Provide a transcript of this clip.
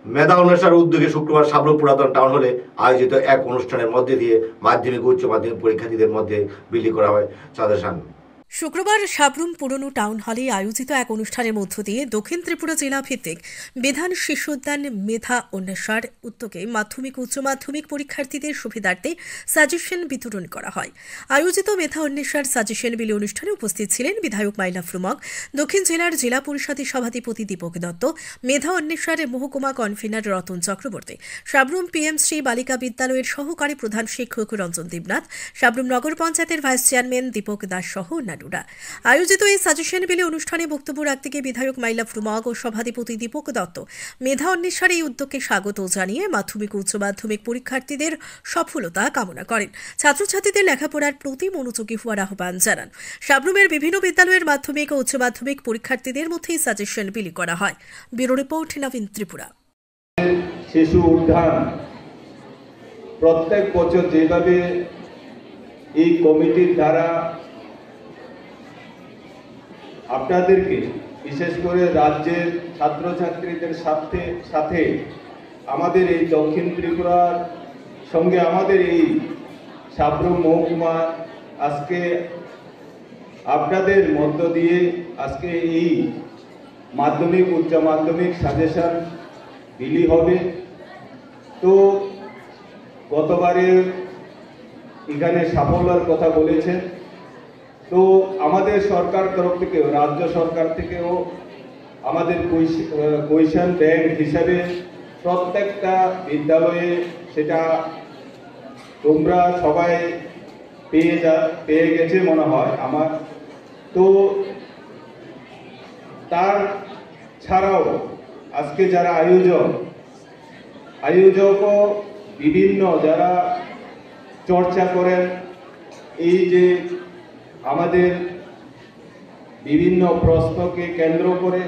মেধা অন্বেষার উদ্যোগে শুক্রবার সাবরুম পুরাতন টাউন হলে আয়োজিত এক অনুষ্ঠানের মধ্যে দিয়ে মাধ্যমিক উচ্চ মাধ্যমিক পরীক্ষার্থীদের মধ্যে বিলি করা হয় সাজেশন। শুক্রবার সাবরুম পুরনো টাউন হলে আয়োজিত এক অনুষ্ঠানের মধ্য দিয়ে দক্ষিণ ত্রিপুরা জেলা ভিত্তিক বিধান শিশুদ্যান মেধা অন্বেষার উদ্যোগে মাধ্যমিক উচ্চ মাধ্যমিক পরীক্ষার্থীদের সুবিধার্থে সাজেশন বিতরণ করা হয়। আয়োজিত মেধা অন্বেষার সাজেশন বিলি অনুষ্ঠানে উপস্থিত ছিলেন বিধায়ক মাইলা ফ্রুমক, দক্ষিণ জেলার জেলা পরিষদের সভাধিপতি দীপক দত্ত, মেধা অন্বেষার মহকুমা কনভেনার রতন চক্রবর্তী, সাবরুম পিএমশ্রী বালিকা বিদ্যালয়ের সহকারী প্রধান শিক্ষক রঞ্জন দেবনাথ, সাবরুম নগর পঞ্চায়েতের ভাইস চেয়ারম্যান দীপক দাস সহ অন্যান্যরা। আয়োজিত এই সাজেশন বিলি অনুষ্ঠানে বক্তব্য রাখতে গিয়ে বিধায়ক মাইলা ফ্রুমক ও সভাধিপতি দীপক দত্ত মেধা অন্বেষার এই উদ্যোগকে স্বাগত জানিয়ে মাধ্যমিক উচ্চ মাধ্যমিক পরীক্ষার্থীদের সফলতা কামনা করেন। ছাত্রছাত্রীদের লেখাপড়ার প্রতি মনোযোগী হওয়ার আহ্বান জানান। সাবরুমের বিভিন্ন বিদ্যালয়ের মাধ্যমিক ও উচ্চ মাধ্যমিক পরীক্ষার্থীদের মধ্যে এই সাজেশন বিলি করা হয়। ব্যুরো রিপোর্ট, নবীন ত্রিপুরা। শিশু উদ্যান প্রত্যেক বছর যেভাবে এই কমিটির দ্বারা আপনাদেরকে বিশেষ করে রাজ্যের ছাত্রছাত্রীদের সাথে আমাদের এই দক্ষিণ ত্রিপুরার সঙ্গে আমাদের এই সাবরুম মহকুমা আজকে আপনাদের মধ্য দিয়ে আজকে এই মাধ্যমিক উচ্চ মাধ্যমিক সাজেশন বিলি হবে। তো গতবারে এখানে সাফল্যের কথা বলেছেন, তো আমাদের সরকার তরফ থেকেও রাজ্য সরকার থেকেও আমাদের কোয়েশন ব্যাংক হিসাবে প্রত্যেকটা বিদ্যালয়ে সেটা তোমরা সবাই পেয়ে গেছে মনে হয় আমার। তো তার ছাড়াও আজকে যারা আয়োজকও বিভিন্ন যারা চর্চা করেন এই যে আমাদের বিভিন্ন প্রশ্নকে কেন্দ্র করে